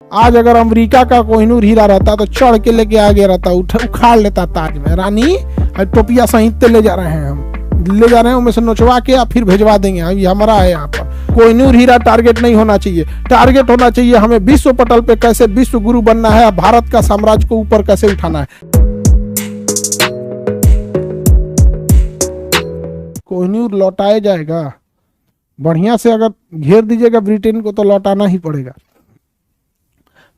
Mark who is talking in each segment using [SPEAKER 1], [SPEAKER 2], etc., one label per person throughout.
[SPEAKER 1] आज अगर अमेरिका का कोहिनूर हीरा रहता तो चढ़ के लेके आ गया रहता, उखाड़ लेता ताज में। रानी टोपिया सहित ले जा रहे हैं, हम ले जा रहे हैं, उनमें से नोचवा के फिर भेजवा देंगे। ये हमारा है। यहाँ पर कोहिनूर हीरा टारगेट नहीं होना चाहिए। टारगेट होना चाहिए हमें विश्व पटल पे कैसे विश्व गुरु बनना है, भारत का साम्राज्य को ऊपर कैसे उठाना है। कोहिनूर लौटाया जाएगा, बढ़िया से अगर घेर दीजिएगा ब्रिटेन को तो लौटाना ही पड़ेगा।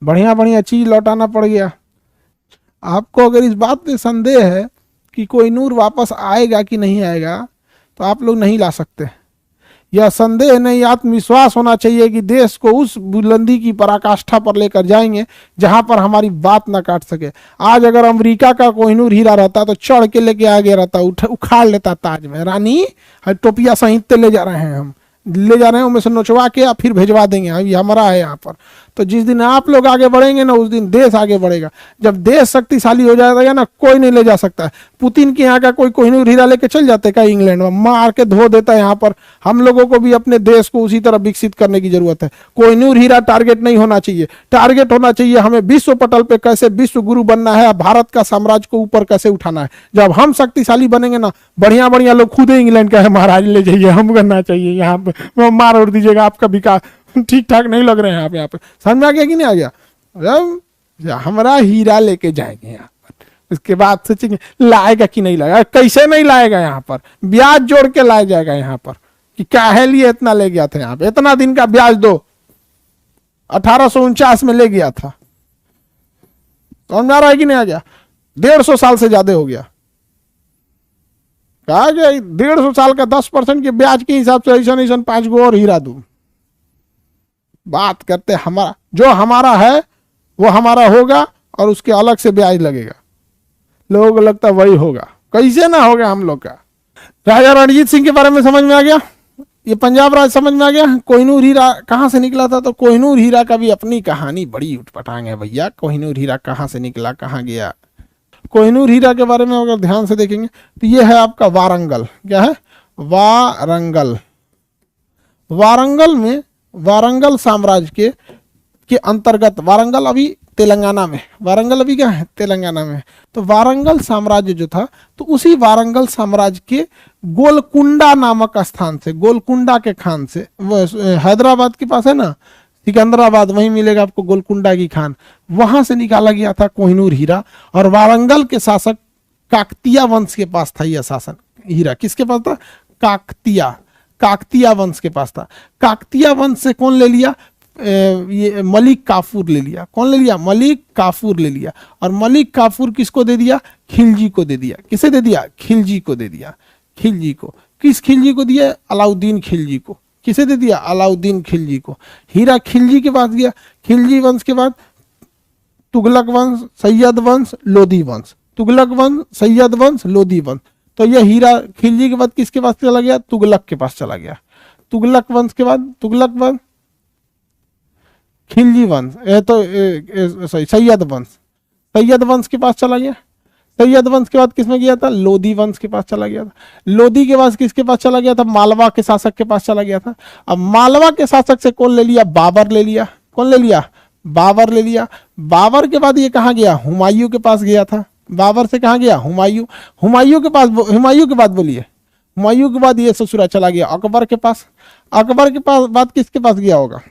[SPEAKER 1] बढ़िया बढ़िया चीज लौटाना पड़ गया। आपको अगर इस बात में संदेह है कि कोहिनूर वापस आएगा कि नहीं आएगा तो आप लोग नहीं ला सकते। यह संदेह नहीं, आत्मविश्वास होना चाहिए कि देश को उस बुलंदी की पराकाष्ठा पर लेकर जाएंगे जहां पर हमारी बात ना काट सके। आज अगर अमेरिका का कोहिनूर हीरा रहता तो चढ़ के लेके आ गया रहता, उखाड़ लेता ताज में। रानी टोपिया सहित ले जा रहे हैं, हम ले जा रहे हैं, उनमें से नोचवा के फिर भेजवा देंगे। ये हमारा है। यहाँ पर तो जिस दिन आप लोग आगे बढ़ेंगे ना, उस दिन देश आगे बढ़ेगा। जब देश शक्तिशाली हो जाएगा ना, कोई नहीं ले जा सकता। पुतिन के यहाँ का कोई कोहिनूर हीरा लेके चल जाते का इंग्लैंड में, मार के धो देता है। यहाँ पर हम लोगों को भी अपने देश को उसी तरह विकसित करने की जरूरत है। कोहिनूर हीरा टारगेट नहीं होना चाहिए। टारगेट होना चाहिए हमें विश्व पटल पे कैसे विश्व गुरु बनना है, भारत का साम्राज्य को ऊपर कैसे उठाना है। जब हम शक्तिशाली बनेंगे ना, बढ़िया बढ़िया लोग खुद इंग्लैंड का है, महाराज ले जाइए, हम करना चाहिए। यहाँ पे मार उड़ दीजिएगा, आपका विकास ठीक ठाक नहीं लग रहे हैं आप। यहाँ पे समझ में आ गया कि नहीं आ गया? हमारा हीरा लेके जाएंगे यहाँ पर, उसके बाद सोचेंगे लाएगा कि नहीं लाएगा। कैसे नहीं लाएगा? यहाँ पर ब्याज जोड़ के लाया जाएगा। यहाँ पर कि काहे लिए इतना ले गया था, यहाँ पे इतना दिन का ब्याज दो। 1849 में ले गया था, समझ में आ रहा है कि नहीं आ गया? 150 साल से ज्यादा हो गया। कहा गया 150 साल का 10% के ब्याज के हिसाब से ऐसा 5 गो और हीरा दूं। बात करते हमारा, जो हमारा है वो हमारा होगा और उसके अलग से ब्याज लगेगा। लोगों को लगता वही होगा, कैसे ना होगा हम लोग का। राजा रणजीत सिंह के बारे में समझ में आ गया, ये पंजाब राज समझ में आ गया। कोहिनूर हीरा कहाँ से निकला था? तो कोहिनूर हीरा का भी अपनी कहानी बड़ी उठपटांग है भैया। कोहिनूर हीरा कहाँ से निकला, कहाँ गया? कोहिनूर हीरा के बारे में अगर ध्यान से देखेंगे तो ये है आपका वारंगल। क्या है? वारंगल। वारंगल में वारंगल साम्राज्य के अंतर्गत, वारंगल अभी तेलंगाना में, वारंगल अभी क्या है? तेलंगाना में। तो वारंगल साम्राज्य जो था, तो उसी वारंगल साम्राज्य के गोलकुंडा नामक स्थान से, गोलकुंडा के खान से, हैदराबाद के पास है ना सिकंदराबाद, वहीं मिलेगा आपको गोलकुंडा की खान, वहां से निकाला गया था कोहिनूर हीरा। और वारंगल के शासक काकतीय वंश के पास था यह शासन हीरा। किसके पास था? काकतीय वंश के पास था। काकतीय वंश से कौन ले लिया? ये मलिक काफूर ले लिया। कौन ले लिया? मलिक काफूर ले लिया। और मलिक काफूर किसको दे दिया? खिलजी को दे दिया। किसे दे दिया? खिलजी को दे दिया। खिलजी को। किस खिलजी को दिया? अलाउद्दीन खिलजी को। किसे दे दिया? अलाउद्दीन खिलजी को। हीरा खिलजी के पास गया। खिलजी वंश के बाद तुगलक वंश, सैयद वंश, लोधी वंश। तुगलक वंश, सैयद वंश, लोधी वंश। तो यह हीरा खिलजी के बाद किसके पास चला गया? तुगलक के पास चला गया। तुगलक वंश के बाद तुगलक वंश, खिलजी वंश, सैयद वंश, सैयद वंश के पास चला गया। सैयद वंश के बाद किसमें गया था? लोधी वंश के पास चला गया था। लोधी के बाद किसके पास चला गया था? मालवा के शासक के पास चला गया था। अब मालवा के शासक से कौन ले लिया? बाबर ले लिया। कौन ले लिया? बाबर ले लिया। बाबर के बाद ये कहाँ गया? हुमायूं के पास गया था। बाबर से कहाँ गया? हुमायूं। हुमायूं के पास, हुमायूं के बाद बोलिए, हुमायूं के बाद ये ससुरा चला गया अकबर के पास। अकबर के पास बाद किसके पास गया होगा?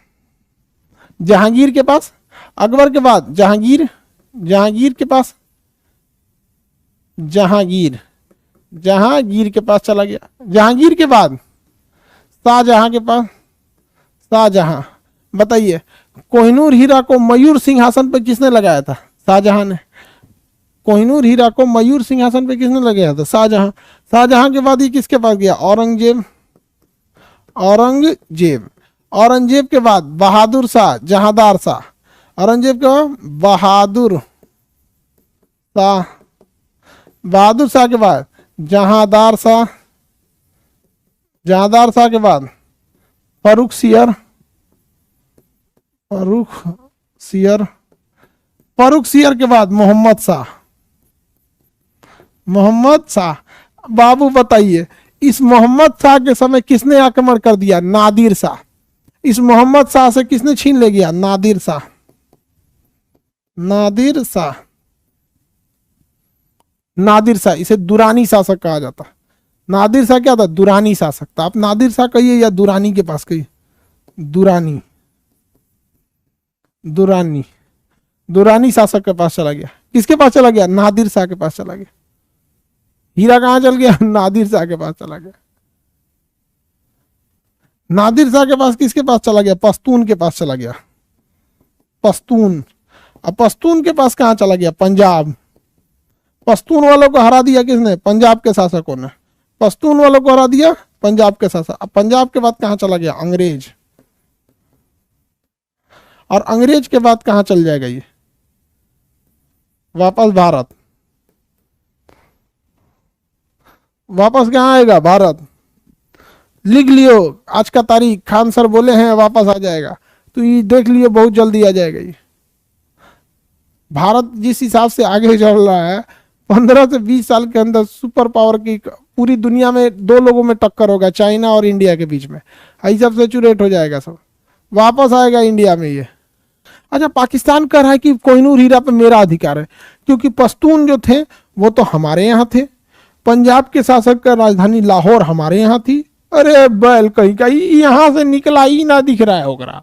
[SPEAKER 1] जहांगीर के पास। अकबर के बाद जहांगीर, जहांगीर के पास, जहांगीर, जहांगीर के पास चला गया। जहांगीर के बाद शाहजहां के पास। शाहजहां। बताइए कोहिनूर हीरा को मयूर सिंहासन पर किसने लगाया था? शाहजहां ने। कोहिनूर हीरा को मयूर सिंहासन पे किसने लगाया था? शाहजहां। शाहजहां के बाद ये किसके पास गया? औरंगजेब। औरंगजेब। औरंगजेब के बाद बहादुर शाह, जहांदार शाह। औरंगजेब के बाद बहादुर शाह। बहादुर शाह के बाद जहांदार शाह। जहांदार शाह के बाद Farrukhsiyar. Farrukhsiyar. Farrukhsiyar के बाद मोहम्मद शाह। मोहम्मद शाह। बाबू बताइए इस मोहम्मद शाह के समय किसने आक्रमण कर दिया? नादिर शाह। इस मोहम्मद शाह से किसने छीन ले गया? नादिर शाह। नादिर शाह, नादिर शाह, इसे दुरानी शासक कहा जाता। नादिर शाह क्या था? दुरानी शासक था। आप नादिर शाह कहिए या दुरानी के पास कहिए, दुरानी, दुरानी, दुरानी शासक के पास चला गया। किसके पास चला गया? नादिर शाह के पास चला गया। हीरा कहां चल गया? नादिर शाह के पास चला गया। नादिर शाह के पास किसके पास चला गया? पश्तून के पास चला गया, पश्तून। अब पश्तून के पास कहां चला गया? पंजाब। पश्तून वालों को हरा दिया किसने? पंजाब के शासकों ने। पश्तून वालों को हरा दिया, पंजाब के शासक। अब पंजाब के बाद कहां चला गया? अंग्रेज। और अंग्रेज के बाद कहां चल जाएगा ये? वापस भारत। वापस कहां आएगा? भारत। लिख लियो आज का तारीख, खान सर बोले हैं वापस आ जाएगा, तो ये देख लियो बहुत जल्दी आ जाएगा ये। भारत जिस हिसाब से आगे चल रहा है, 15 से 20 साल के अंदर सुपर पावर की पूरी दुनिया में दो लोगों में टक्कर होगा, चाइना और इंडिया के बीच में। यही सब सेचुरेट हो जाएगा, सब वापस आएगा इंडिया में ये। अच्छा, पाकिस्तान कह रहा है कि कोहिनूर हीरा पे मेरा अधिकार है, क्योंकि पश्तून जो थे वो तो हमारे यहाँ थे, पंजाब के शासक का राजधानी लाहौर हमारे यहाँ थी। अरे बैल कहीं का यहाँ से निकला ही ना दिख रहा है ओकरा।